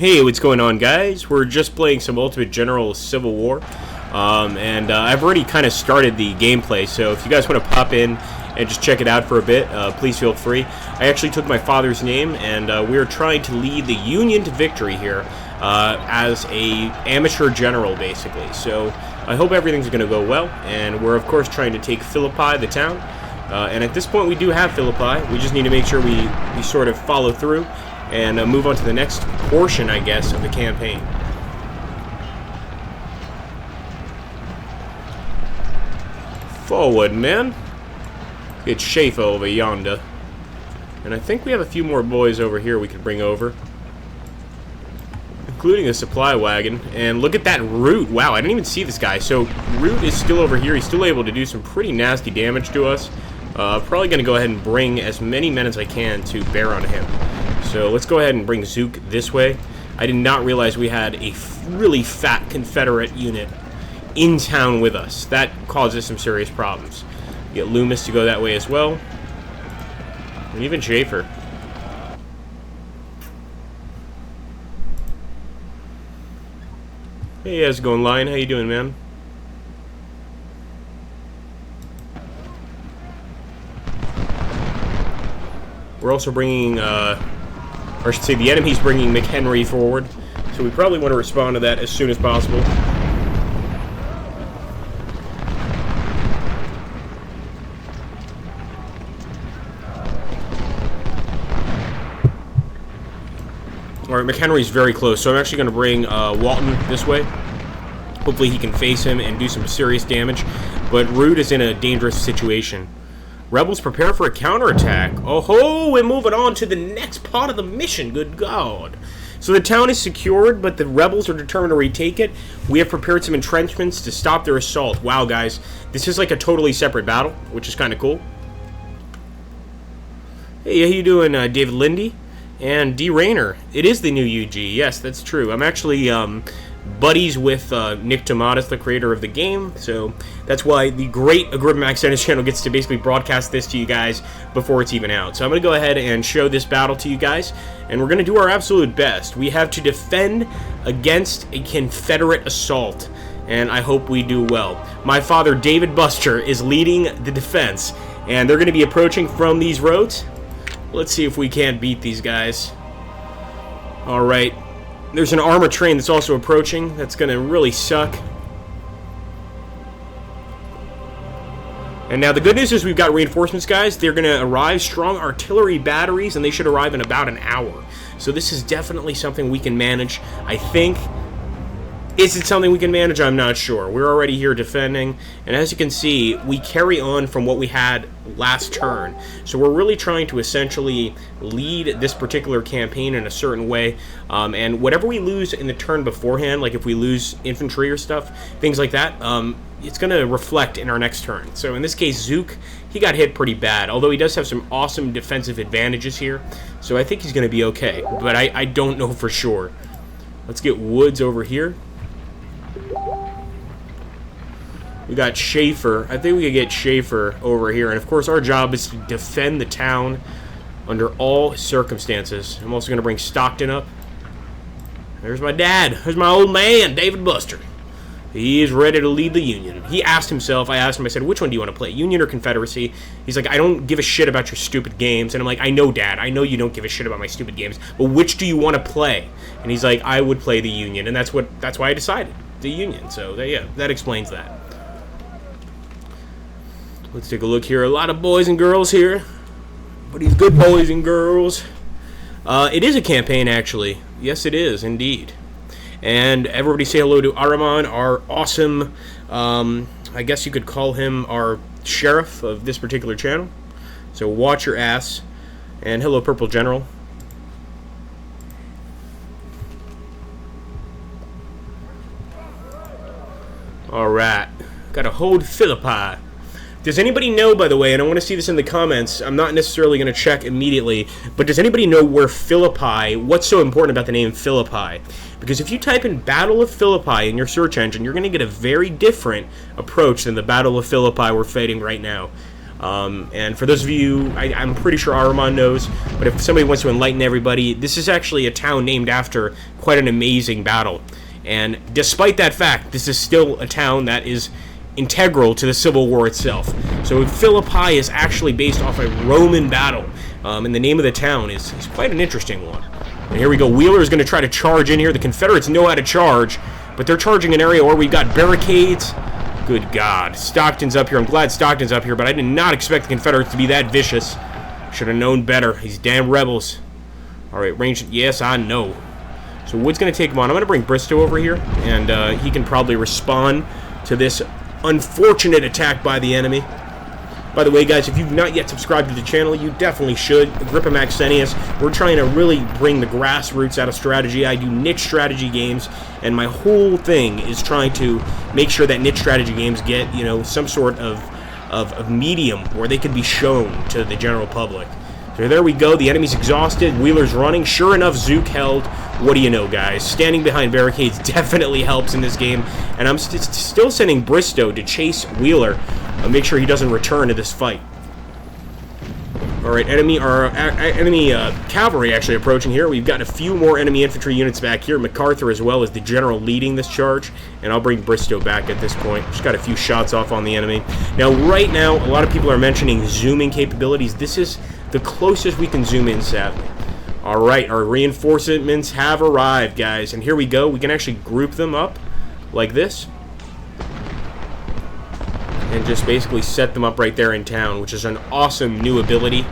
Hey, what's going on, guys? We're just playing some Ultimate General Civil War, and I've already kind of started the gameplay, so if you guys want to pop in and just check it out for a bit, please feel free. I actually took my father's name, and we're trying to lead the Union to victory here as a amateur general, basically. So I hope everything's going to go well, and we're, of course, trying to take Philippi, the town. And at this point, we do have Philippi. We just need to make sure we sort of follow through and move on to the next portion, I guess, of the campaign. Forward, men. Get Schaefer over yonder. And I think we have a few more boys over here we could bring over, including a supply wagon. And look at that Root. Wow, I didn't even see this guy. So Root is still over here. He's still able to do some pretty nasty damage to us. Probably going to go ahead and bring as many men as I can to bear on him. So let's go ahead and bring Zook this way. I did not realize we had a really fat Confederate unit in town with us. That causes some serious problems. Get Loomis to go that way as well. And even Schaefer. Hey, how's it going, Lion? How you doing, man? We're also bringing, or I should say the enemy's bringing McHenry forward, so we probably want to respond to that as soon as possible. Alright, McHenry's very close, so I'm actually going to bring Walton this way. Hopefully he can face him and do some serious damage, but Root is in a dangerous situation. Rebels prepare for a counterattack. Oh ho, we're moving on to the next part of the mission, good God. So the town is secured, but the rebels are determined to retake it. We have prepared some entrenchments to stop their assault. Wow, guys, this is like a totally separate battle, which is kind of cool. Hey, how you doing, David Lindy? And D. Rayner. It is the new UG, yes, that's true. I'm actually, buddies with Nick Tomatis, the creator of the game, so that's why the great Agribimax Dennis channel gets to basically broadcast this to you guys before it's even out. So I'm going to go ahead and show this battle to you guys, and we're going to do our absolute best. We have to defend against a Confederate assault, and I hope we do well. My father, David Buster, is leading the defense, and they're going to be approaching from these roads. Let's see if we can't beat these guys. Alright. There's an armor train that's also approaching. That's going to really suck. And now the good news is we've got reinforcements, guys. They're going to arrive, strong artillery batteries, and they should arrive in about an hour. So this is definitely something we can manage, I think. Is it something we can manage? I'm not sure. We're already here defending, and as you can see, we carry on from what we had last turn. So we're really trying to essentially lead this particular campaign in a certain way, and whatever we lose in the turn beforehand, like if we lose infantry or stuff, things like that, it's going to reflect in our next turn. So in this case, Zook, he got hit pretty bad, although he does have some awesome defensive advantages here, so I think he's going to be okay, but I don't know for sure. Let's get Woods over here. We got Schaefer. I think we could get Schaefer over here. And, of course, our job is to defend the town under all circumstances. I'm also going to bring Stockton up. There's my dad. There's my old man, David Buster. He is ready to lead the Union. He asked himself, I asked him, I said, which one do you want to play, Union or Confederacy? He's like, I don't give a shit about your stupid games. And I'm like, I know, Dad. I know you don't give a shit about my stupid games. But which do you want to play? And he's like, I would play the Union. And that's why I decided the Union. So, yeah, that explains that. Let's take a look here. A lot of boys and girls here. But these good boys and girls. It is a campaign, actually. Yes, it is, indeed. And everybody say hello to Araman, our awesome, I guess you could call him our sheriff of this particular channel. So watch your ass. And hello, Purple General. Alright. Gotta hold Philippi. Does anybody know, by the way, and I want to see this in the comments, I'm not necessarily going to check immediately, but does anybody know where Philippi, what's so important about the name Philippi? Because if you type in Battle of Philippi in your search engine, you're going to get a very different approach than the Battle of Philippi we're fighting right now. And for those of you, I'm pretty sure Aramon knows, but if somebody wants to enlighten everybody, this is actually a town named after quite an amazing battle. And despite that fact, this is still a town that is integral to the Civil War itself. So Philippi is actually based off a Roman battle, and the name of the town is quite an interesting one. And here we go. Wheeler is going to try to charge in here. The Confederates know how to charge, but they're charging an area where we've got barricades. Good God. Stockton's up here. I'm glad Stockton's up here, but I did not expect the Confederates to be that vicious. Should have known better. These damn rebels. All right, range. Yes, I know. So Wood's going to take him on. I'm going to bring Bristow over here, and he can probably respond to this unfortunate attack by the enemy. By the way, guys, if you've not yet subscribed to the channel, you definitely should. Agrippa Maxenius, we're trying to really bring the grassroots out of strategy. I do niche strategy games, and my whole thing is trying to make sure that niche strategy games get, you know, some sort of medium where they can be shown to the general public. So there we go. The enemy's exhausted. Wheeler's running. Sure enough, Zook held. What do you know, guys? Standing behind barricades definitely helps in this game. And I'm still sending Bristow to chase Wheeler. Make sure he doesn't return to this fight. All right, enemy cavalry actually approaching here. We've got a few more enemy infantry units back here. MacArthur as well as the general leading this charge. And I'll bring Bristow back at this point. Just got a few shots off on the enemy. Now, right now, a lot of people are mentioning zooming capabilities. This is the closest we can zoom in, sadly. All right, our reinforcements have arrived, guys. And here we go. We can actually group them up like this. And just basically set them up right there in town, which is an awesome new ability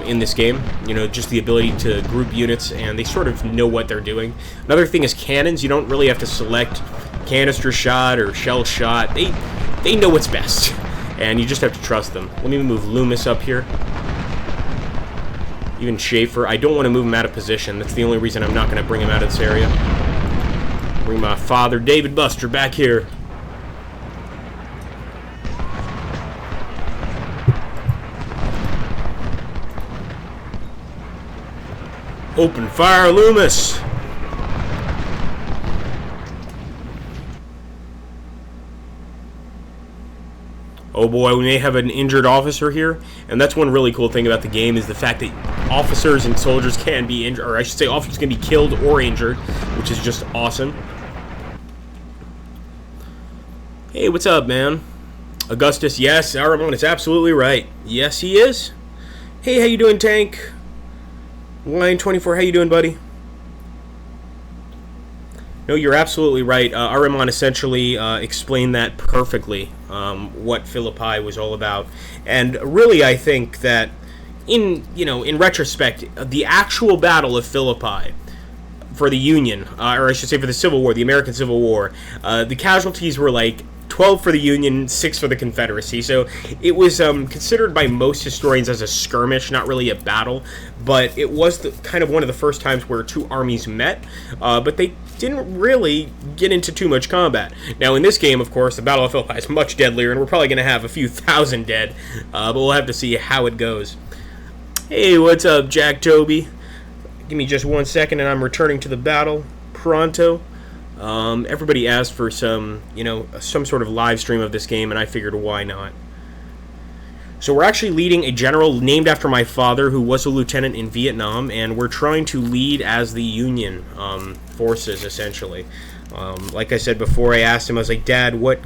in this game. You know, just the ability to group units, and they sort of know what they're doing. Another thing is cannons. You don't really have to select canister shot or shell shot. They know what's best, and you just have to trust them. Let me move Loomis up here. Even Schaefer. I don't want to move him out of position. That's the only reason I'm not going to bring him out of this area. Bring my father, David Buster, back here. Open fire, Loomis! Oh boy, we may have an injured officer here, and that's one really cool thing about the game is the fact that officers and soldiers can be injured, or I should say officers can be killed or injured, which is just awesome. Hey, what's up, man? Augustus, yes, Aramon is absolutely right. Yes, he is. Hey, how you doing, Tank? Line 24, how you doing, buddy? No, you're absolutely right. Aramon essentially explained that perfectly, what Philippi was all about. And really, I think that in retrospect, the actual Battle of Philippi for the Union, or I should say for the Civil War, the American Civil War, the casualties were like 12 for the Union, 6 for the Confederacy. So it was considered by most historians as a skirmish, not really a battle, but it was kind of one of the first times where two armies met, but they didn't really get into too much combat. Now, in this game, of course, the Battle of Philippi is much deadlier, and we're probably going to have a few thousand dead, but we'll have to see how it goes. Hey, what's up, Jack Toby? Give me just 1 second, and I'm returning to the battle pronto. Everybody asked for some sort of live stream of this game, and I figured, why not? So we're actually leading a general named after my father, who was a lieutenant in Vietnam, and we're trying to lead as the Union forces, essentially. Like I said before, I asked him, I was like, Dad, what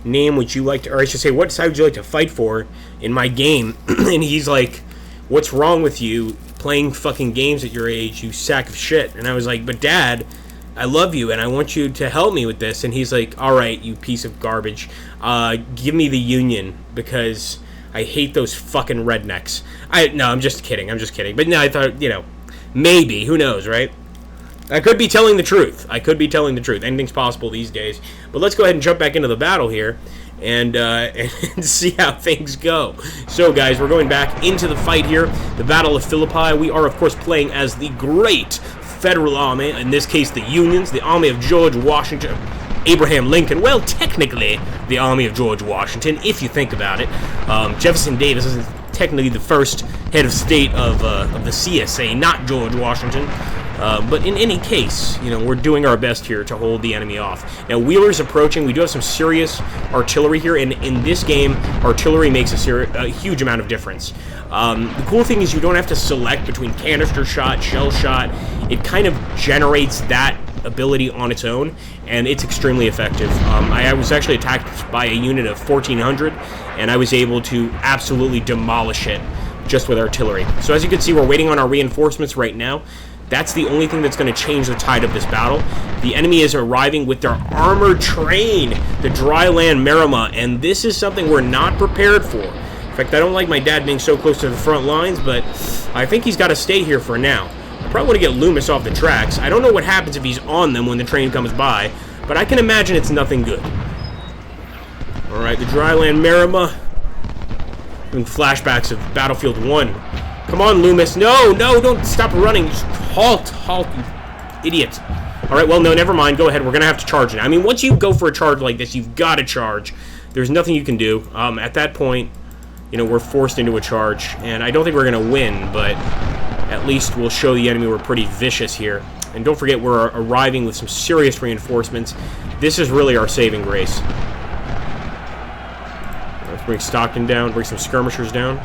name would you like to, or I should say, what side would you like to fight for in my game? And he's like, what's wrong with you playing fucking games at your age, you sack of shit? And I was like, but Dad, I love you, and I want you to help me with this. And he's like, all right, you piece of garbage. Give me the Union, because I hate those fucking rednecks. No, I'm just kidding. But no, I thought, maybe. Who knows, right? I could be telling the truth. Anything's possible these days. But let's go ahead and jump back into the battle here and see how things go. So, guys, we're going back into the fight here. The Battle of Philippi. We are, of course, playing as the great Federal Army, in this case the Unions, the Army of George Washington, Abraham Lincoln. Well, technically the Army of George Washington, if you think about it. Jefferson Davis is technically the first head of state of the CSA, not George Washington. But in any case, you know, we're doing our best here to hold the enemy off. Now, Wheeler's approaching. We do have some serious artillery here, and in this game, artillery makes a huge amount of difference. The cool thing is you don't have to select between canister shot, shell shot. It kind of generates that ability on its own, and it's extremely effective. I was actually attacked by a unit of 1,400, and I was able to absolutely demolish it just with artillery. So as you can see, we're waiting on our reinforcements right now. That's the only thing that's going to change the tide of this battle. The enemy is arriving with their armored train, the Dryland Marima, and this is something we're not prepared for. In fact, I don't like my dad being so close to the front lines, but I think he's got to stay here for now. I probably want to get Loomis off the tracks. I don't know what happens if he's on them when the train comes by, but I can imagine it's nothing good. Alright, the Dryland Marima. Doing flashbacks of Battlefield 1. Come on, Loomis. No, don't stop running. Just halt, you idiot. Alright, well, no, never mind. Go ahead. We're going to have to charge now. I mean, once you go for a charge like this, you've got to charge. There's nothing you can do. At that point, you know, we're forced into a charge, and I don't think we're going to win, but at least we'll show the enemy we're pretty vicious here. And don't forget, we're arriving with some serious reinforcements. This is really our saving grace. Let's bring Stockton down, bring some skirmishers down.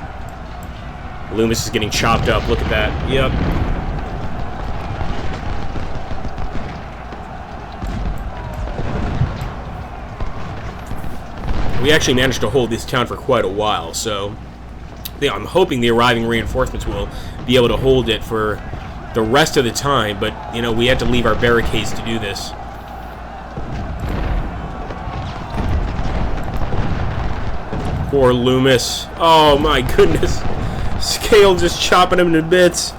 Loomis is getting chopped up. Look at that. Yep. We actually managed to hold this town for quite a while, so yeah, I'm hoping the arriving reinforcements will be able to hold it for the rest of the time, but, you know, we had to leave our barricades to do this. Poor Loomis. Oh my goodness. Scale just chopping him to bits.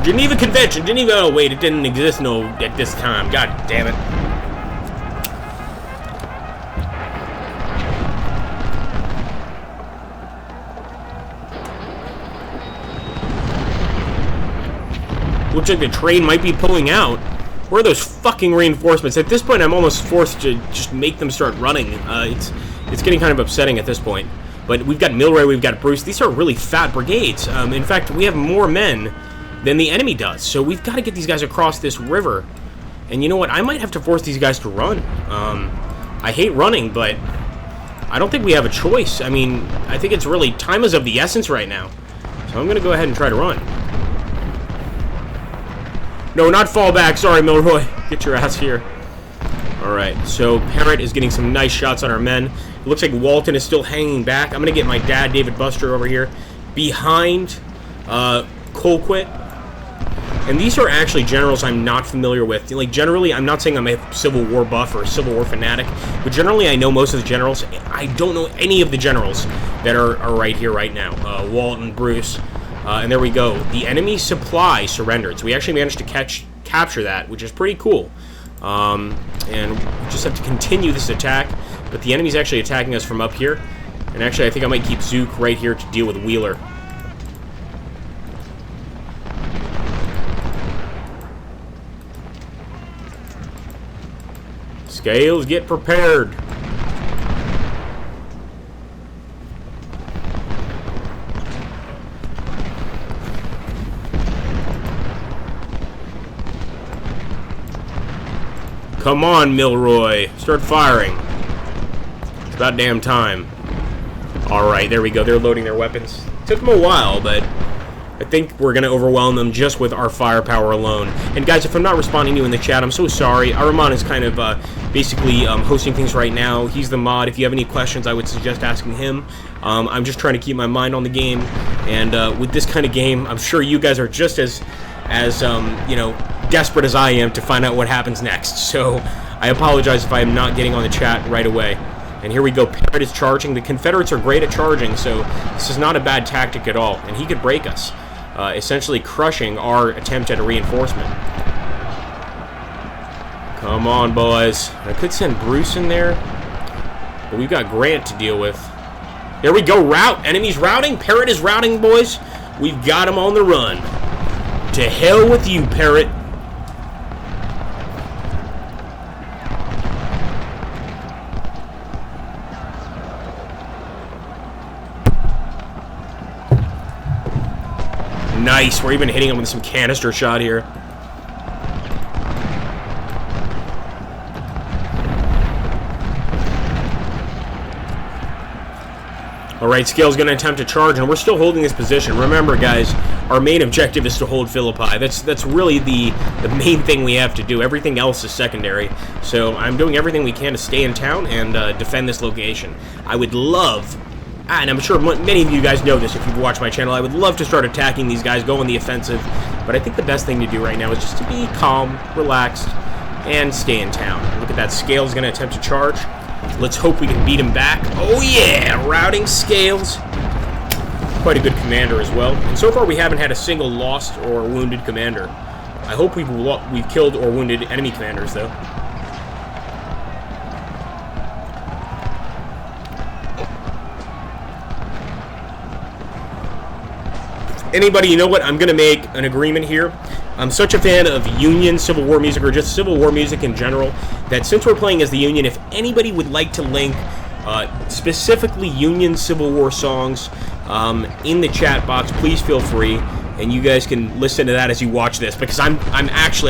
Geneva Convention. Geneva. Oh, wait, it didn't exist at this time. God damn it. Looks like the train might be pulling out. Where are those fucking reinforcements? At this point, I'm almost forced to just make them start running. It's getting kind of upsetting at this point. But we've got Milroy, we've got Bruce. These are really fat brigades. In fact, we have more men than the enemy does. So we've got to get these guys across this river. And you know what? I might have to force these guys to run. I hate running, but I don't think we have a choice. I mean, I think it's really time is of the essence right now. So I'm going to go ahead and try to run. No, not fall back. Sorry, Milroy. Get your ass here. Alright, so Parrott is getting some nice shots on our men. It looks like Walton is still hanging back. I'm going to get my dad, David Buster, over here behind Colquitt. And these are actually generals I'm not familiar with. Like, generally, I'm not saying I'm a Civil War buff or a Civil War fanatic, but generally I know most of the generals. I don't know any of the generals that are right here right now. Walton, Bruce, and there we go. The enemy supply surrendered, so we actually managed to capture that, which is pretty cool. And we just have to continue this attack, but the enemy's actually attacking us from up here. And actually, I think I might keep Zook right here to deal with Wheeler. Scales, get prepared. Come on, Milroy. Start firing. It's about damn time. Alright, there we go. They're loading their weapons. Took them a while, but I think we're going to overwhelm them just with our firepower alone. And guys, if I'm not responding to you in the chat, I'm so sorry. Araman is kind of basically hosting things right now. He's the mod. If you have any questions, I would suggest asking him. I'm just trying to keep my mind on the game. And with this kind of game, I'm sure you guys are just as you know, desperate as I am to find out what happens next. So I apologize if I am not getting on the chat right away. And here we go. Parrott is charging. The Confederates are great at charging, so this is not a bad tactic at all. And he could break us, essentially crushing our attempt at a reinforcement. Come on, boys. I could send Bruce in there, but we've got Grant to deal with. There we go. Rout. Enemy's routing. Parrott is routing, boys. We've got him on the run. To hell with you, Parrott. Nice. We're even hitting him with some canister shot here. Alright, Scale's going to attempt to charge, and we're still holding this position. Remember, guys, our main objective is to hold Philippi. That's really the main thing we have to do. Everything else is secondary. So I'm doing everything we can to stay in town and defend this location. I would love, and I'm sure many of you guys know this if you've watched my channel, I would love to start attacking these guys, go on the offensive. But I think the best thing to do right now is just to be calm, relaxed, and stay in town. Look at that. Scale's going to attempt to charge. Let's hope we can beat him back. Oh yeah, routing Scales. Quite a good commander as well. And so far we haven't had a single lost or wounded commander. I hope we've killed or wounded enemy commanders though. Anybody, you know what? I'm going to make an agreement here. I'm such a fan of Union Civil War music, or just Civil War music in general, that since we're playing as the Union, if anybody would like to link specifically Union Civil War songs in the chat box, please feel free, and you guys can listen to that as you watch this, because I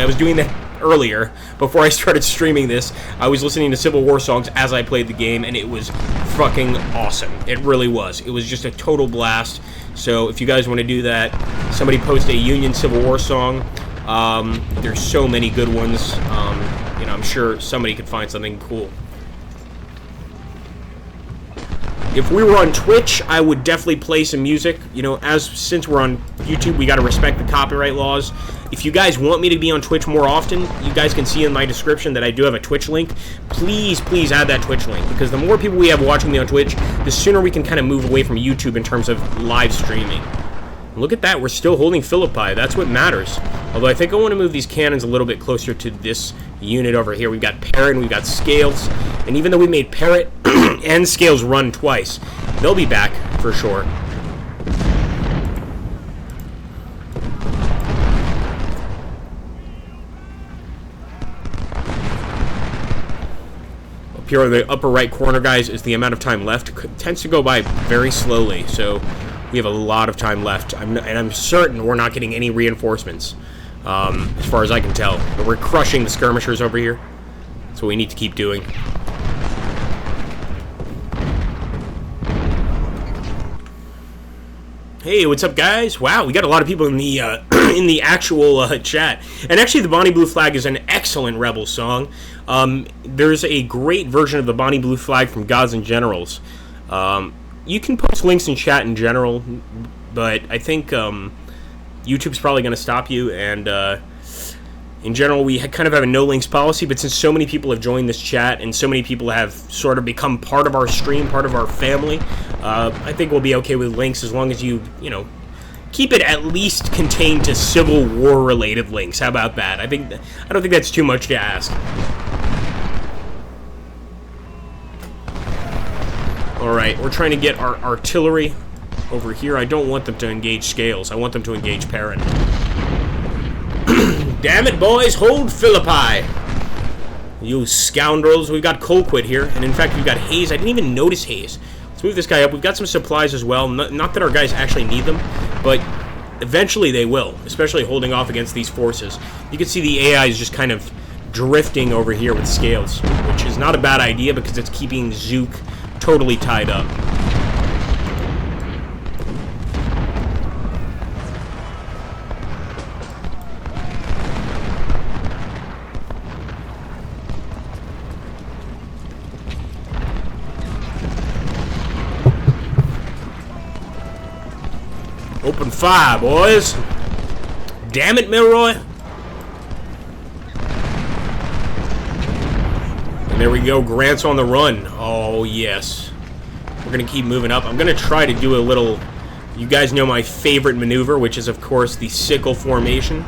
was doing that earlier, before I started streaming this. I was listening to Civil War songs as I played the game, and it was fucking awesome. It really was. It was just a total blast. So if you guys want to do that, somebody post a Union Civil War song. There's so many good ones. You know, I'm sure somebody could find something cool. If we were on Twitch, I would definitely play some music. You know, since we're on YouTube, we got to respect the copyright laws. If you guys want me to be on Twitch more often, you guys can see in my description that I do have a Twitch link. Please, please add that Twitch link, because the more people we have watching me on Twitch, the sooner we can kind of move away from YouTube in terms of live streaming. Look at that, we're still holding Philippi. That's what matters. Although I think I want to move these cannons a little bit closer to this unit over here. We've got Parrot and we've got Scales. And even though we made Parrot and Scales run twice, they'll be back for sure. Up here in the upper right corner, guys, is the amount of time left. It tends to go by very slowly, so we have a lot of time left, and I'm certain we're not getting any reinforcements, as far as I can tell. But we're crushing the skirmishers over here. That's what we need to keep doing. Hey, what's up, guys? Wow, we got a lot of people in the in the actual chat. And actually, the Bonnie Blue Flag is an excellent Rebel song. There's a great version of the Bonnie Blue Flag from Gods and Generals. You can post links in chat in general, but I think YouTube's probably going to stop you, and in general, we kind of have a no-links policy, but since so many people have joined this chat, and so many people have sort of become part of our stream, part of our family, I think we'll be okay with links as long as you know, keep it at least contained to Civil War-related links. How about that? I don't think that's too much to ask. Alright, we're trying to get our artillery over here. I don't want them to engage Scales. I want them to engage Parrot. Damn it, boys! Hold Philippi! You scoundrels. We've got Colquitt here. And in fact, we've got Hayes. I didn't even notice Hayes. Let's move this guy up. We've got some supplies as well. Not that our guys actually need them, but eventually they will, especially holding off against these forces. You can see the AI is just kind of drifting over here with Scales, which is not a bad idea because it's keeping Zook totally tied up. Open fire, boys. Damn it, Milroy. And there we go. Grant's on the run. Oh, yes. We're going to keep moving up. I'm going to try to do a little... You guys know my favorite maneuver, which is, of course, the sickle formation.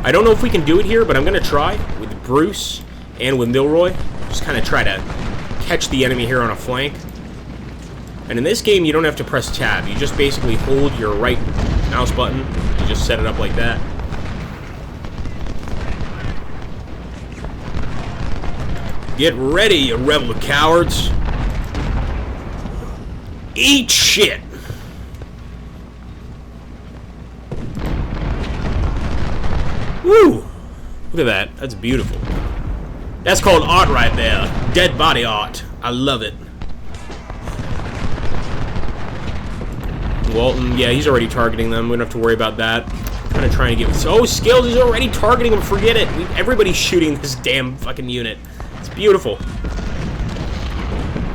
I don't know if we can do it here, but I'm going to try with Bruce and with Milroy. Just kind of try to catch the enemy here on a flank. And in this game, you don't have to press tab. You just basically hold your right mouse button. You just set it up like that. Get ready, you rebel cowards. Eat shit. Woo! Look at that. That's beautiful. That's called art right there. Dead body art. I love it. Walton, yeah, he's already targeting them. We don't have to worry about that. Kind of trying to get... Oh, Scales is already targeting them. Forget it. Everybody's shooting this damn fucking unit. It's beautiful.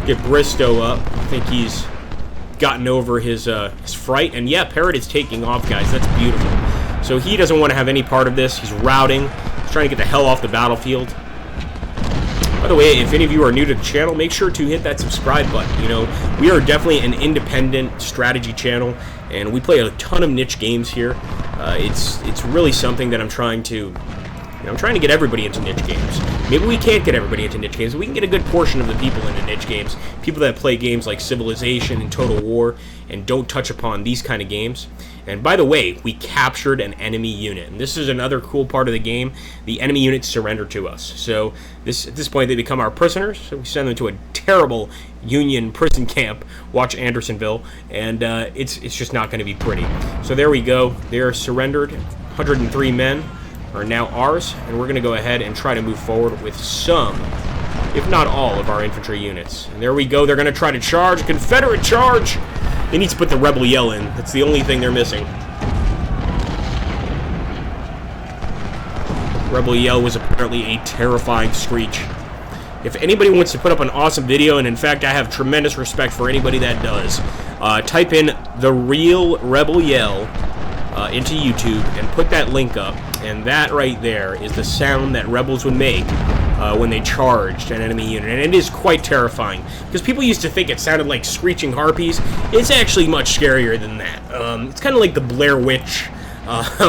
Get Bristow up. I think he's gotten over his fright. And yeah, Parrot is taking off, guys. That's beautiful. So he doesn't want to have any part of this. He's routing. He's trying to get the hell off the battlefield. By the way, if any of you are new to the channel, make sure to hit that subscribe button. You know, we are definitely an independent strategy channel, and we play a ton of niche games here. It's really something that I'm trying to... I'm trying to get everybody into niche games. Maybe we can't get everybody into niche games, but we can get a good portion of the people into niche games. People that play games like Civilization and Total War and don't touch upon these kind of games. And by the way, we captured an enemy unit. And this is another cool part of the game. The enemy units surrender to us. So at this point, they become our prisoners. So we send them to a terrible Union prison camp. Watch Andersonville. And it's just not going to be pretty. So there we go. They're surrendered. 103 men are now ours, and we're going to go ahead and try to move forward with some, if not all, of our infantry units. And there we go. They're going to try to charge. Confederate charge! They need to put the rebel yell in. That's the only thing they're missing. Rebel yell was apparently a terrifying screech. If anybody wants to put up an awesome video, and in fact I have tremendous respect for anybody that does, type in the real rebel yell into YouTube and put that link up, and that right there is the sound that rebels would make when they charged an enemy unit, and it is quite terrifying, because people used to think it sounded like screeching harpies. It's actually much scarier than that. It's kind of like the Blair Witch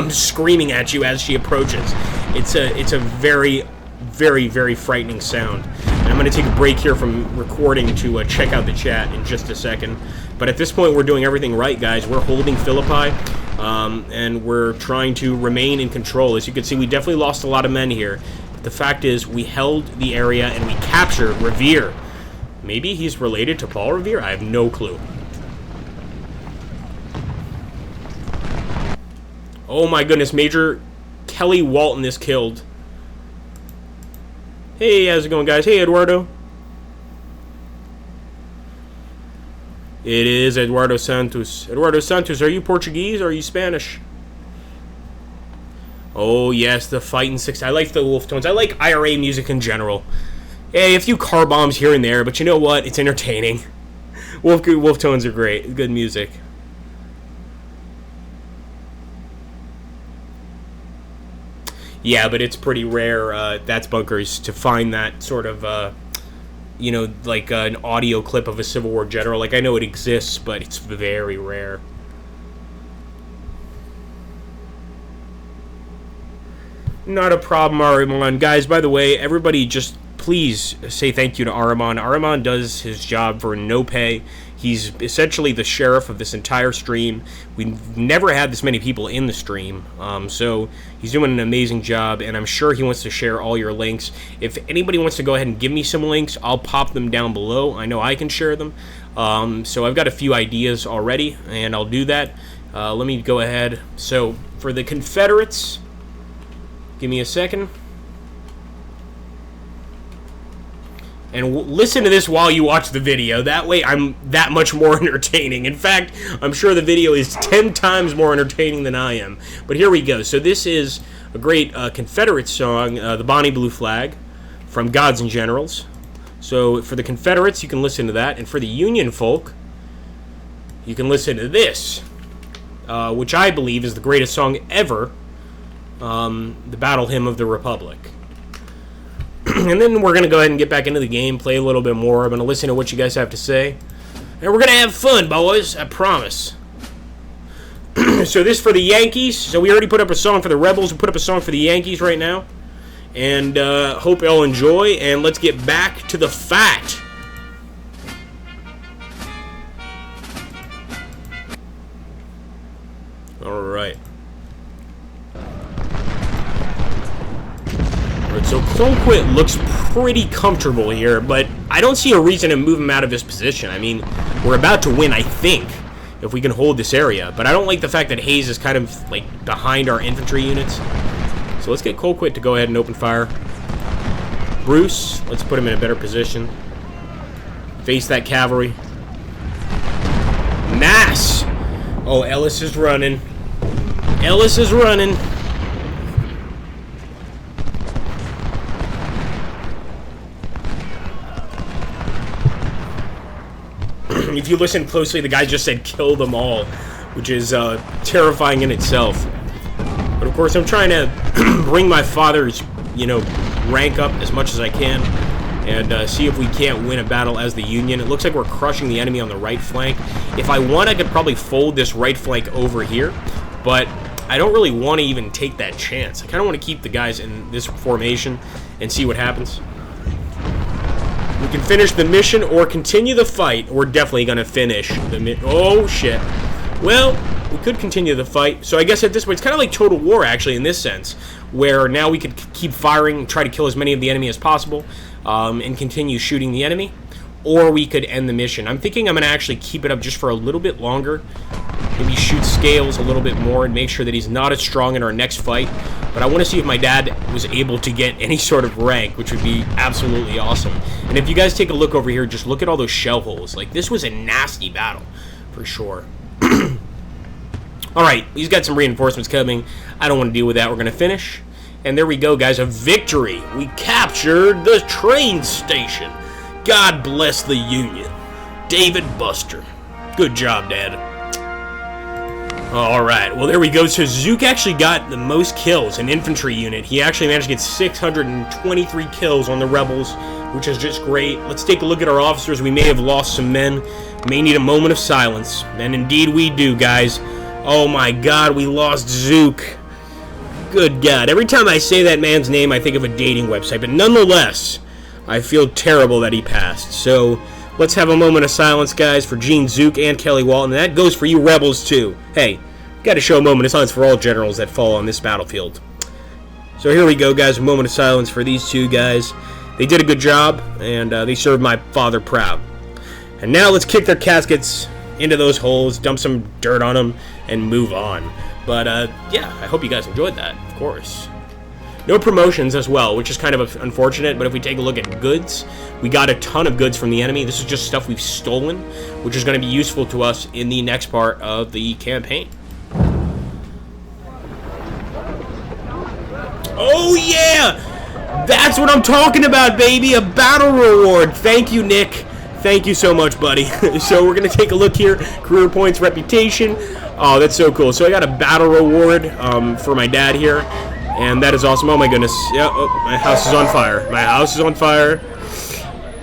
screaming at you as she approaches. It's a very, very, very frightening sound. And I'm going to take a break here from recording to check out the chat in just a second. But at this point, we're doing everything right, guys. We're holding Philippi, and we're trying to remain in control. As you can see, we definitely lost a lot of men here. But the fact is, we held the area, and we captured Revere. Maybe he's related to Paul Revere? I have no clue. Oh my goodness, Major Kelly Walton is killed. Hey, how's it going, guys? Hey, Eduardo. It is Eduardo Santos. Eduardo Santos, are you Portuguese or are you Spanish? Oh, yes, the Fighting Six. I like the Wolf Tones. I like IRA music in general. Hey, a few car bombs here and there, but you know what? It's entertaining. Wolf Tones are great. Good music. Yeah, but it's pretty rare, that's Bunkers, to find that sort of, you know, like an audio clip of a Civil War general. Like, I know it exists, but it's very rare. Not a problem, Ariman. Guys, by the way, everybody just please say thank you to Ariman. Ariman does his job for no pay. He's essentially the sheriff of this entire stream. We've never had this many people in the stream, so he's doing an amazing job, and I'm sure he wants to share all your links. If anybody wants to go ahead and give me some links, I'll pop them down below. I know I can share them. So I've got a few ideas already, and I'll do that. Let me go ahead. So for the Confederates, give me a second. And listen to this while you watch the video. That way I'm that much more entertaining. In fact, I'm sure the video is 10 times more entertaining than I am. But here we go. So this is a great Confederate song, the Bonnie Blue Flag, from Gods and Generals. So for the Confederates, you can listen to that. And for the Union folk, you can listen to this, which I believe is the greatest song ever, the Battle Hymn of the Republic. And then we're going to go ahead and get back into the game, play a little bit more. I'm going to listen to what you guys have to say. And we're going to have fun, boys. I promise. So this for the Yankees. So we already put up a song for the Rebels. We put up a song for the Yankees right now. And hope you all enjoy. And let's get back to the fight. All right. So Colquitt looks pretty comfortable here, but I don't see a reason to move him out of his position. I mean, we're about to win, I think, if we can hold this area. But I don't like the fact that Hayes is kind of, like, behind our infantry units. So let's get Colquitt to go ahead and open fire. Bruce, let's put him in a better position. Face that cavalry. Mass! Oh, Ellis is running. Ellis is running. If you listen closely, the guy just said kill them all, which is terrifying in itself. But of course, I'm trying to bring my father's, you know, rank up as much as I can and see if we can't win a battle as the Union. It looks like we're crushing the enemy on the right flank. If I want, I could probably fold this right flank over here, but I don't really want to even take that chance. I kind of want to keep the guys in this formation and see what happens. We can finish the mission or continue the fight. We're definitely going to finish the mission. Oh, shit. Well, we could continue the fight. So I guess at this point, it's kind of like Total War, actually, in this sense, where now we could keep firing and try to kill as many of the enemy as possible and continue shooting the enemy. Or we could end the mission. I'm thinking I'm going to actually keep it up just for a little bit longer. Maybe shoot Scales a little bit more and make sure that he's not as strong in our next fight. But I want to see if my dad was able to get any sort of rank, which would be absolutely awesome. And if you guys take a look over here, just look at all those shell holes. Like, this was a nasty battle, for sure. Alright, he's got some reinforcements coming. I don't want to deal with that. We're going to finish. And there we go, guys. A victory. We captured the train station. God bless the Union. David Buster. Good job, Dad. Alright, well there we go. So Zook actually got the most kills, an infantry unit. He actually managed to get 623 kills on the rebels, which is just great. Let's take a look at our officers. We may have lost some men. May need a moment of silence. And indeed we do, guys. Oh my god, we lost Zook. Good god. Every time I say that man's name, I think of a dating website. But nonetheless, I feel terrible that he passed. So let's have a moment of silence, guys, for Gene Zook and Kelly Walton. And that goes for you rebels, too. Hey, got to show a moment of silence for all generals that fall on this battlefield. So here we go, guys. A moment of silence for these two guys. They did a good job, and they served my father proud. And now let's kick their caskets into those holes, dump some dirt on them, and move on. But, yeah, I hope you guys enjoyed that, of course. No promotions as well, which is kind of unfortunate, but if we take a look at goods, we got a ton of goods from the enemy. This is just stuff we've stolen, which is going to be useful to us in the next part of the campaign. Oh, yeah! That's what I'm talking about, baby! A battle reward! Thank you, Nick. Thank you so much, buddy. So we're going to take a look here. Career points, reputation. Oh, that's so cool. So I got a battle reward for my dad here. And that is awesome. Oh my goodness. Yeah, oh, my house is on fire. My house is on fire.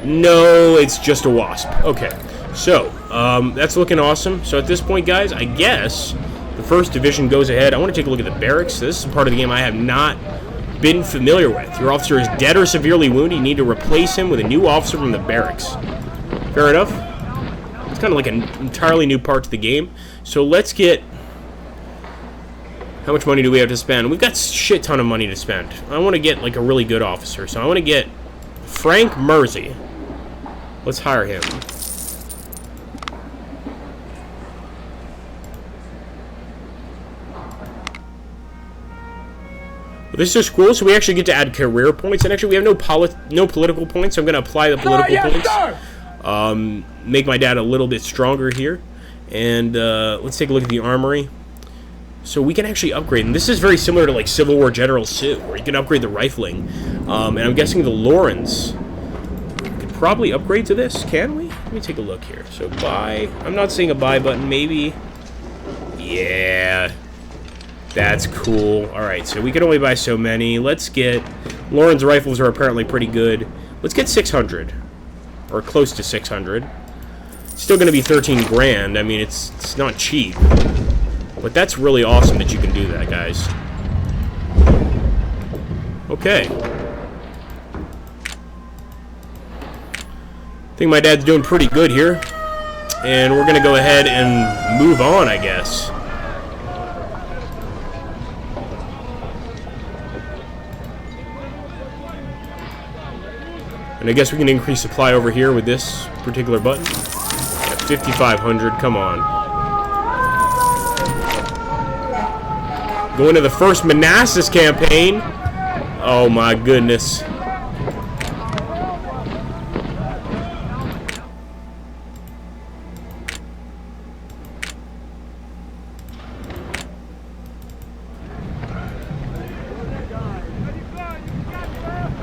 No, it's just a wasp. Okay. So, that's looking awesome. So at this point, guys, I guess the 1st Division goes ahead. I want to take a look at the barracks. This is a part of the game I have not been familiar with. Your officer is dead or severely wounded. You need to replace him with a new officer from the barracks. Fair enough. It's kind of like an entirely new part to the game. So let's get... How much money do we have to spend? We've got a shit ton of money to spend. I want to get, like, a really good officer. So I want to get Frank Mersey. Let's hire him. Well, this is cool. So we actually get to add career points. And actually, we have no political points. So I'm going to apply the political points. Make my dad a little bit stronger here. And let's take a look at the armory. So we can actually upgrade, and this is very similar to like Civil War Generals 2, where you can upgrade the rifling. And I'm guessing the Lorens could probably upgrade to this. Can we? Let me take a look here. So buy. I'm not seeing a buy button. Maybe. Yeah. That's cool. All right. So we can only buy so many. Let's get. Lorens rifles are apparently pretty good. Let's get 600, or close to 600. It's still going to be 13 grand. I mean, it's not cheap. But that's really awesome that you can do that, guys. Okay. I think my dad's doing pretty good here. And we're going to go ahead and move on, I guess. And I guess we can increase supply over here with this particular button. At 5,500, come on. Going to the first Manassas campaign. Oh my goodness.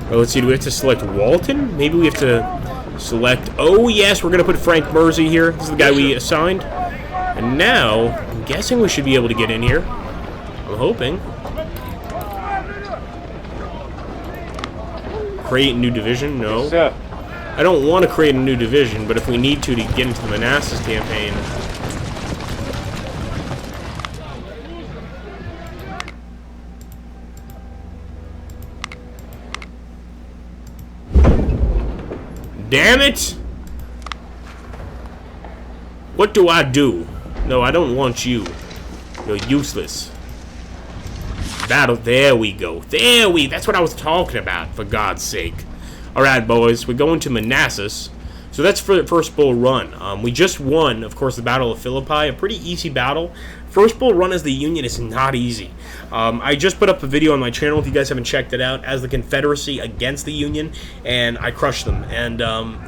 Oh, let's see, do we have to select Walton? Maybe we have to select... Oh, yes, we're going to put Frank Mersey here. This is the guy we assigned. And now, I'm guessing we should be able to get in here. I'm hoping. Create a new division? No. I don't want to create a new division, but if we need to get into the Manassas campaign... Damn it! What do I do? No, I don't want you. You're useless. Battle. There we go. That's what I was talking about, for God's sake. Alright, boys. We're going to Manassas. So that's for the first Bull Run. We just won, of course, the Battle of Philippi. A pretty easy battle. First Bull Run as the Union is not easy. I just put up a video on my channel, if you guys haven't checked it out, as the Confederacy against the Union, and I crushed them. And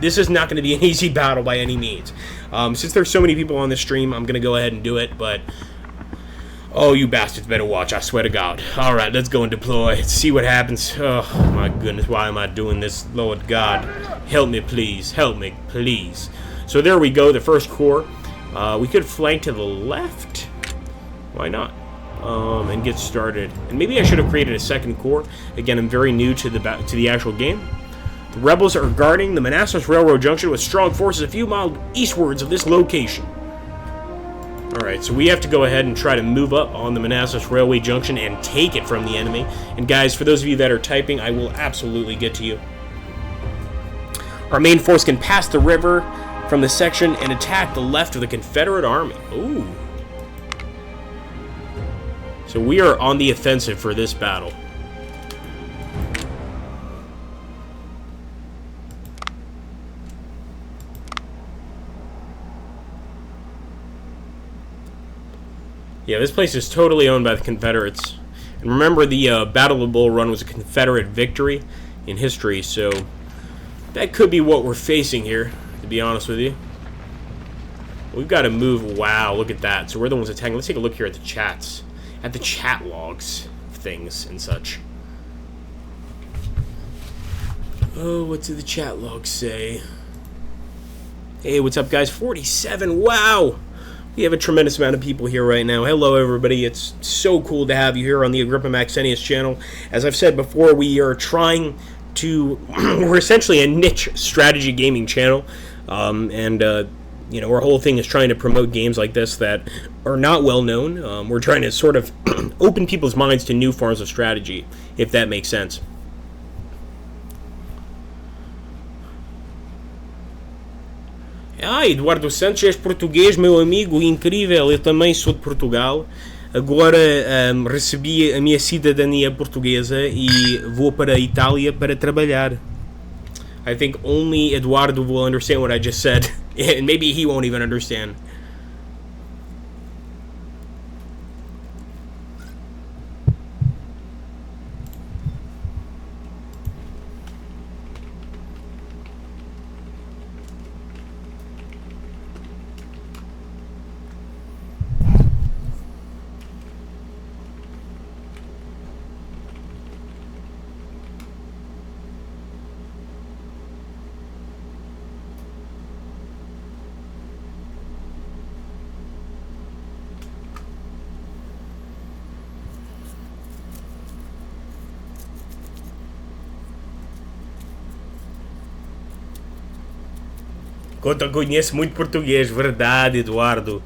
this is not going to be an easy battle by any means. Since there's so many people on this stream, I'm going to go ahead and do it, but... Oh, you bastards better watch, I swear to God. Alright, let's go and deploy. Let's see what happens. Oh, my goodness, why am I doing this? Lord God, help me, please. Help me, please. So there we go, the first corps. We could flank to the left. Why not? And get started. And maybe I should have created a second corps. Again, I'm very new to the actual game. The rebels are guarding the Manassas Railroad Junction with strong forces a few miles eastwards of this location. Alright, so we have to go ahead and try to move up on the Manassas Railway Junction and take it from the enemy. And guys, for those of you that are typing, I will absolutely get to you. Our main force can pass the river from the section and attack the left of the Confederate Army. Ooh. So we are on the offensive for this battle. Yeah, this place is totally owned by the Confederates. And remember, the Battle of Bull Run was a Confederate victory in history, so that could be what we're facing here, to be honest with you. We've got to move. Wow, look at that. So we're the ones attacking. Let's take a look here at the chats. At the chat logs of things and such. Oh, what do the chat logs say? Hey, what's up, guys? 47. Wow! We have a tremendous amount of people here right now. Hello, everybody. It's so cool to have you here on the Agrippa Maxenius channel. As I've said before, we are trying to... we're essentially a niche strategy gaming channel. You know, our whole thing is trying to promote games like this that are not well known. We're trying to sort of open people's minds to new forms of strategy, if that makes sense. Ah, Eduardo Santos é português, meu amigo, incrível. Eu também sou de Portugal. Agora recebi a minha cidadania portuguesa e vou para a Itália para trabalhar. I think only Eduardo will understand what I just said, and maybe he won't even understand. Eu conheço muito português, verdade, Eduardo.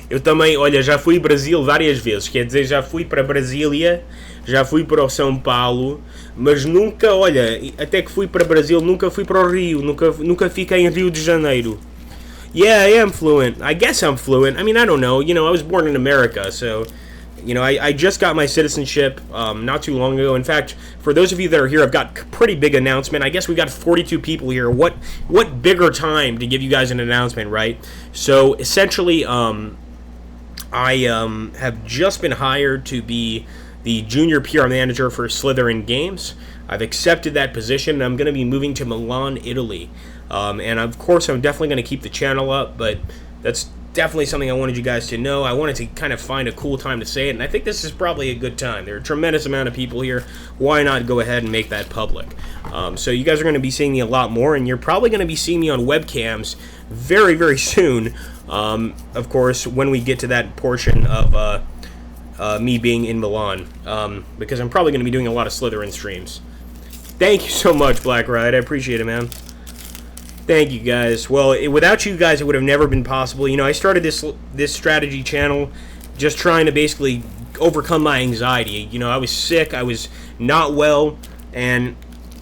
Eu também, olha, já fui ao Brasil várias vezes, quer dizer, já fui para Brasília, já fui para o São Paulo, mas nunca, olha, até que fui para Brasil, nunca fui para o Rio, nunca fiquei em Rio de Janeiro. Yeah, I am fluent. I guess I'm fluent. I mean, I don't know. You know, I was born in America, so... You know, I just got my citizenship not too long ago. In fact, for those of you that are here, I've got a pretty big announcement. I guess we got 42 people here. What bigger time to give you guys an announcement, right? So, essentially, I have just been hired to be the junior PR manager for Slytherin Games. I've accepted that position, and I'm going to be moving to Milan, Italy. And of course, I'm definitely going to keep the channel up, but that's definitely something I wanted you guys to know. I wanted to kind of find a cool time to say it, and I think this is probably a good time. There are a tremendous amount of people here. Why not go ahead and make that public? So you guys are going to be seeing me a lot more, and you're probably going to be seeing me on webcams very, very soon. Of course, when we get to that portion of me being in Milan, because I'm probably going to be doing a lot of Slytherin streams. Thank you so much, Black Ride. I appreciate it, man. Thank you, guys. Well, without you guys, it would have never been possible. You know, I started this strategy channel just trying to basically overcome my anxiety. You know, I was sick, I was not well, and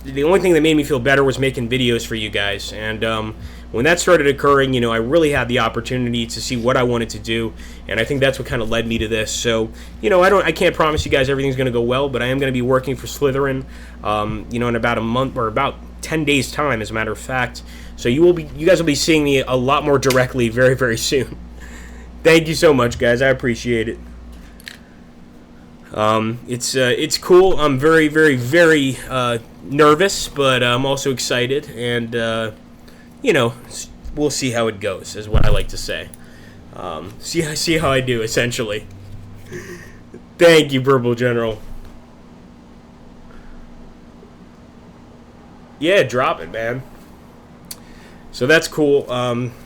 the only thing that made me feel better was making videos for you guys. And when that started occurring, you know, I really had the opportunity to see what I wanted to do, and I think that's what kind of led me to this. So, you know, I can't promise you guys everything's going to go well, but I am going to be working for Slytherin, you know, in about a month, or about 10 days time, as a matter of fact. So you guys will be seeing me a lot more directly very, very soon. Thank you so much, guys. I appreciate it. It's cool. I'm very, very, very nervous, but I'm also excited, and you know, we'll see how it goes, is what I like to say. See how I do, essentially. Thank you, Purple General. Yeah, drop it, man. So that's cool.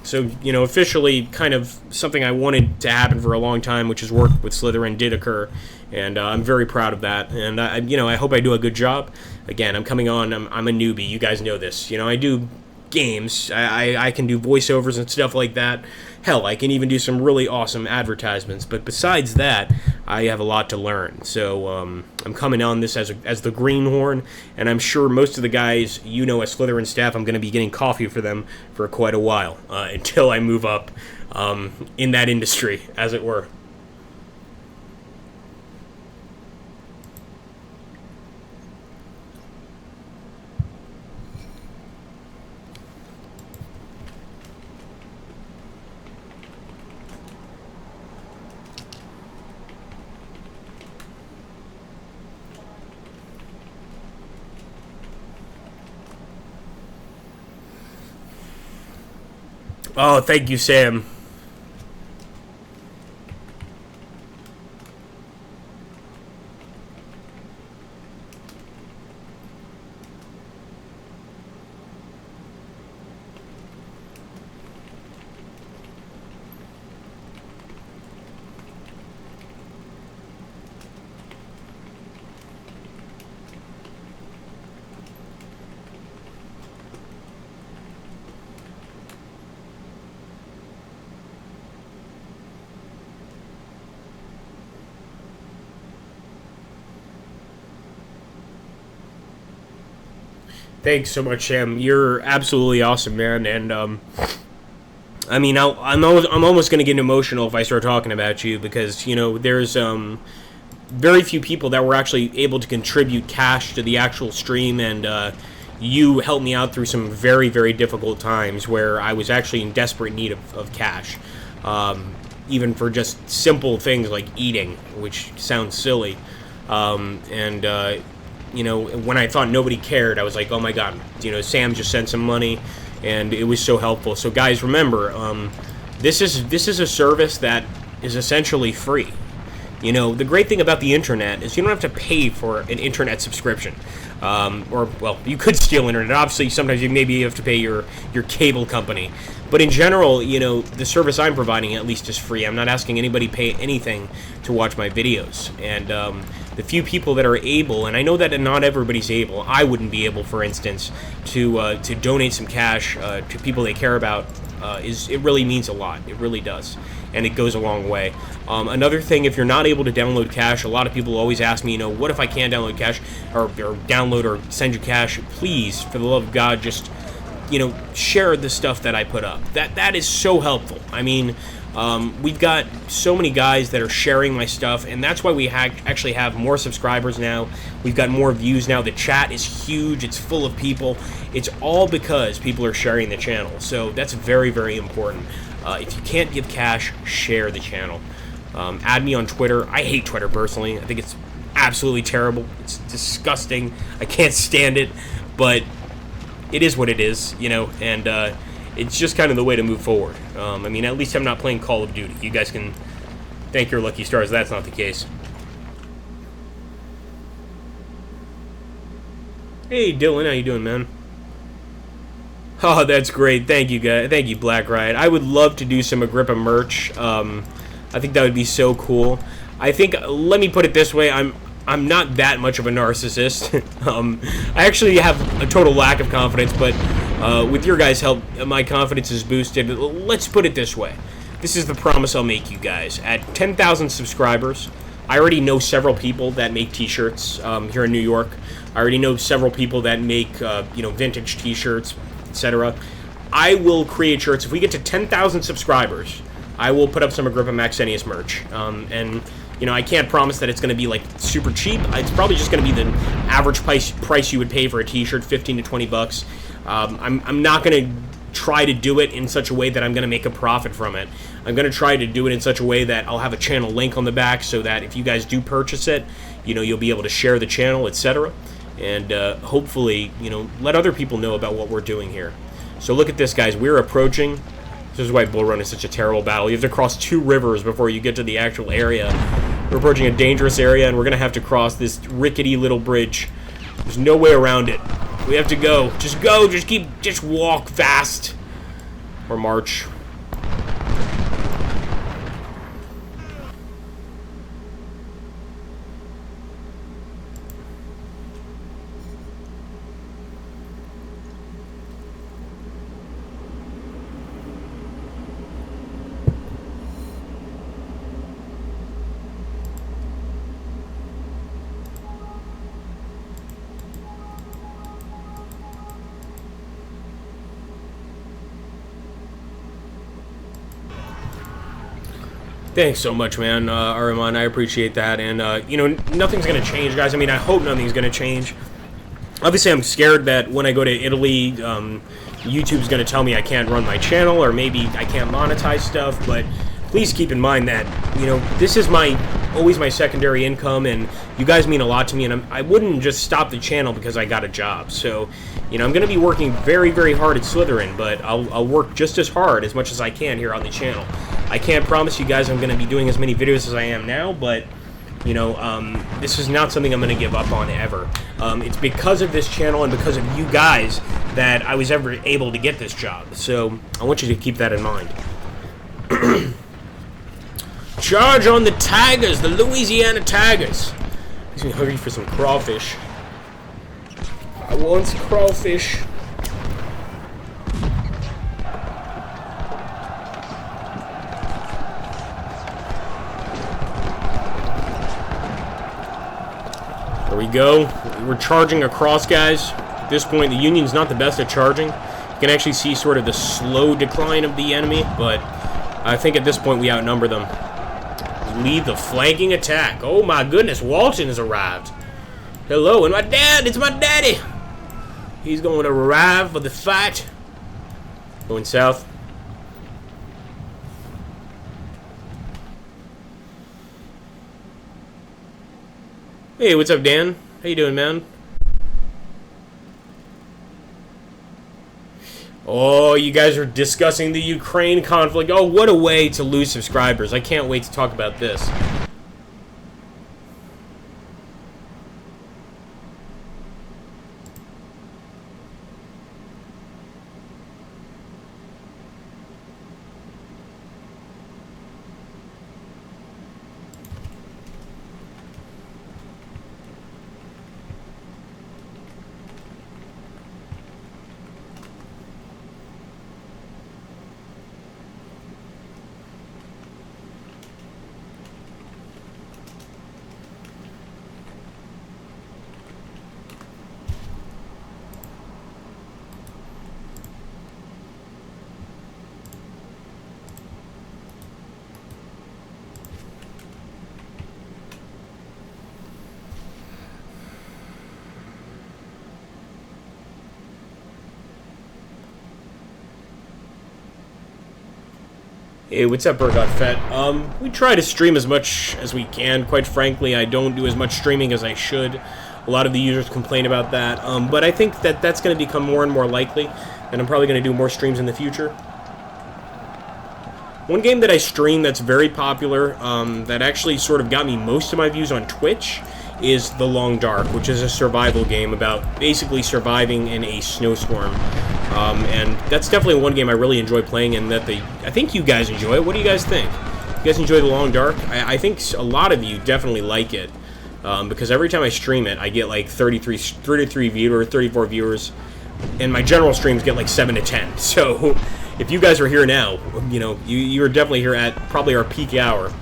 So, you know, officially kind of something I wanted to happen for a long time, which is work with Slytherin, did occur. And I'm very proud of that. And, you know, I hope I do a good job. Again, I'm coming on. I'm a newbie. You guys know this. You know, I do games. I can do voiceovers and stuff like that. Hell, I can even do some really awesome advertisements. But besides that, I have a lot to learn. So I'm coming on this as the greenhorn, and I'm sure most of the guys you know as Slytherin staff, I'm going to be getting coffee for them for quite a while until I move up in that industry, as it were. Oh, thank you, Sam. Thanks so much, Sam. You're absolutely awesome, man. And I mean, I'm almost gonna get emotional if I start talking about you, because you know there's very few people that were actually able to contribute cash to the actual stream, and you helped me out through some very, very difficult times where I was actually in desperate need of cash, even for just simple things like eating, which sounds silly, and you know, when I thought nobody cared, I was like, oh my god, you know, Sam just sent some money, and it was so helpful. So guys, remember, this is a service that is essentially free. You know, the great thing about the internet is you don't have to pay for an internet subscription. Or, well, you could steal internet. Obviously, sometimes you maybe have to pay your cable company. But in general, you know, the service I'm providing at least is free. I'm not asking anybody to pay anything to watch my videos. And the few people that are able, and I know that not everybody's able. I wouldn't be able, for instance, to donate some cash to people they care about. It really means a lot. It really does. And it goes a long way. Another thing, if you're not able to download cash, a lot of people always ask me, you know, what if I can't download cash, or download or send you cash? Please, for the love of God, just, you know, share the stuff that I put up. That is so helpful. I mean, we've got so many guys that are sharing my stuff, and that's why we actually have more subscribers now. We've got more views now. The chat is huge. It's full of people. It's all because people are sharing the channel. So that's very, very important. If you can't give cash, share the channel. Add me on Twitter. I hate Twitter personally. I think it's absolutely terrible. It's disgusting. I can't stand it, but it is what it is, you know, and it's just kind of the way to move forward. I mean, at least I'm not playing Call of Duty. You guys can thank your lucky stars that's not the case. Hey, Dylan, how you doing, man? Oh, that's great. Thank you, guys. Thank you, Black Riot. I would love to do some Agrippa merch. I think that would be so cool. I think, let me put it this way, I'm not that much of a narcissist. I actually have a total lack of confidence, but with your guys' help, my confidence is boosted. Let's put it this way. This is the promise I'll make you guys. At 10,000 subscribers, I already know several people that make t-shirts here in New York. I already know several people that make, you know, vintage t-shirts, etc. I will create shirts. If we get to 10,000 subscribers, I will put up some Agrippa Maxenius merch. And, you know, I can't promise that it's going to be, like, super cheap. It's probably just going to be the average price you would pay for a t-shirt, 15 to 20 bucks. I'm not going to try to do it in such a way that I'm going to make a profit from it. I'm going to try to do it in such a way that I'll have a channel link on the back so that if you guys do purchase it, you know, you'll be able to share the channel, etc. And hopefully, you know, let other people know about what we're doing here. So look at this, guys. We're approaching. This is why Bull Run is such a terrible battle. You have to cross 2 rivers before you get to the actual area. We're approaching a dangerous area, and we're going to have to cross this rickety little bridge. There's no way around it. We have to go. Just go. Just walk fast. Or march. Thanks so much, man, Ariman. I appreciate that. And, you know, nothing's going to change, guys. I mean, I hope nothing's going to change. Obviously, I'm scared that when I go to Italy, YouTube's going to tell me I can't run my channel, or maybe I can't monetize stuff. But please keep in mind that, you know, this is always my secondary income, and you guys mean a lot to me, and I wouldn't just stop the channel because I got a job. So, you know, I'm going to be working very, very hard at Slytherin, but I'll work just as hard as much as I can here on the channel. I can't promise you guys I'm going to be doing as many videos as I am now, but, you know, this is not something I'm going to give up on ever. It's because of this channel and because of you guys that I was ever able to get this job. So I want you to keep that in mind. Charge on the Tigers, the Louisiana Tigers. Makes me hungry for some crawfish. I want some crawfish. There we go. We're charging across, guys. At this point, the Union's not the best at charging. You can actually see sort of the slow decline of the enemy, but I think at this point we outnumber them. We lead the flanking attack. Oh my goodness, Walton has arrived. Hello, and my dad, it's my daddy. He's going to arrive for the fight. Going south. Hey, what's up, Dan? How you doing, man? Oh, you guys are discussing the Ukraine conflict. Oh, what a way to lose subscribers. I can't wait to talk about this. Hey, what's up, Burgot Fett? We try to stream as much as we can. Quite frankly, I don't do as much streaming as I should. A lot of the users complain about that, but I think that that's going to become more and more likely, and I'm probably going to do more streams in the future. One game that I stream that's very popular, that actually sort of got me most of my views on Twitch, is The Long Dark, which is a survival game about basically surviving in a snowstorm. And that's definitely one game I really enjoy playing, and that I think you guys enjoy it. What do you guys think? You guys enjoy The Long Dark? I think a lot of you definitely like it, because every time I stream it, I get like 33 viewers, 34 viewers, and my general streams get like 7 to 10. So if you guys are here now, you know, you are definitely here at probably our peak hour.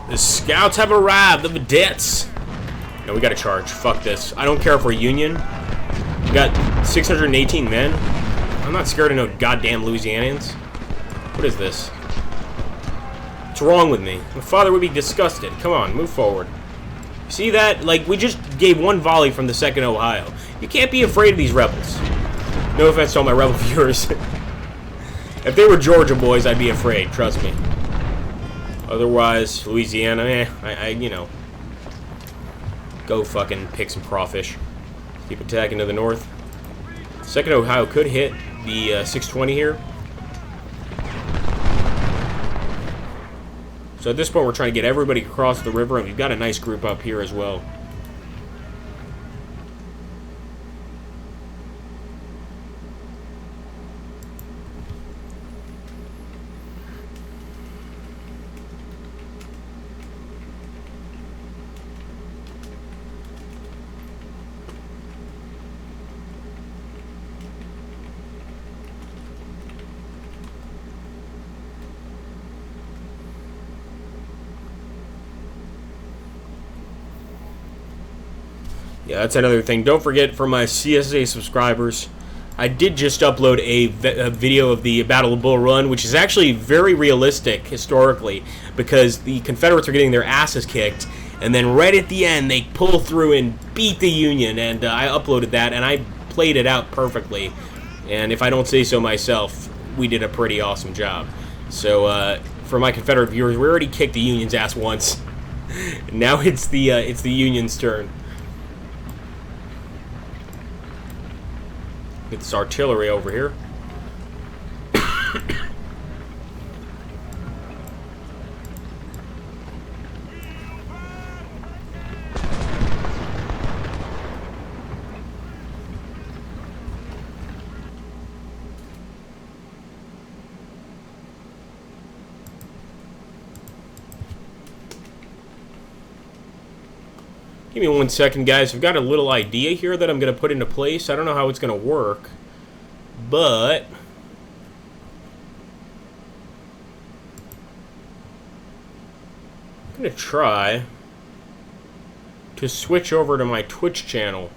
The scouts have arrived, the vedettes. No, we gotta charge. Fuck this. I don't care if we're Union. We got 618 men. I'm not scared of no goddamn Louisianians. What is this? What's wrong with me? My father would be disgusted. Come on, move forward. See that? Like, we just gave one volley from the 2nd Ohio. You can't be afraid of these rebels. No offense to all my rebel viewers. If they were Georgia boys, I'd be afraid. Trust me. Otherwise, Louisiana, you know. Go fucking pick some crawfish. Keep attacking to the north. 2nd Ohio could hit the 620 here. So at this point, we're trying to get everybody across the river, and we've got a nice group up here as well. Yeah, that's another thing. Don't forget, for my CSA subscribers, I did just upload a video of the Battle of Bull Run, which is actually very realistic historically, because the Confederates are getting their asses kicked, and then right at the end, they pull through and beat the Union, and I uploaded that, and I played it out perfectly. And if I don't say so myself, we did a pretty awesome job. So, for my Confederate viewers, we already kicked the Union's ass once. Now it's the Union's turn. Get this artillery over here. Give me 1 second, guys. I've got a little idea here that I'm going to put into place. I don't know how it's going to work, but I'm going to try to switch over to my Twitch channel.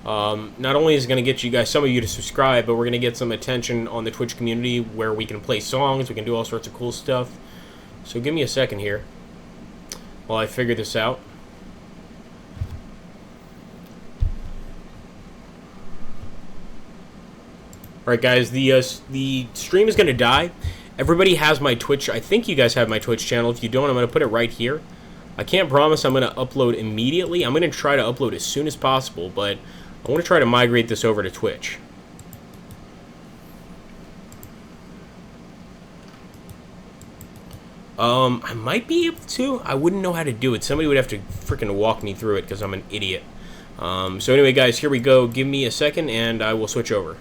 Not only is it going to get you guys, some of you, to subscribe, but we're going to get some attention on the Twitch community where we can play songs, we can do all sorts of cool stuff. So give me a second here while I figure this out. Alright, guys, the stream is going to die. Everybody has my Twitch. I think you guys have my Twitch channel. If you don't, I'm going to put it right here. I can't promise I'm going to upload immediately. I'm going to try to upload as soon as possible, but I want to try to migrate this over to Twitch. I might be able to. I wouldn't know how to do it. Somebody would have to freaking walk me through it because I'm an idiot. So anyway, guys, here we go. Give me a second, and I will switch over.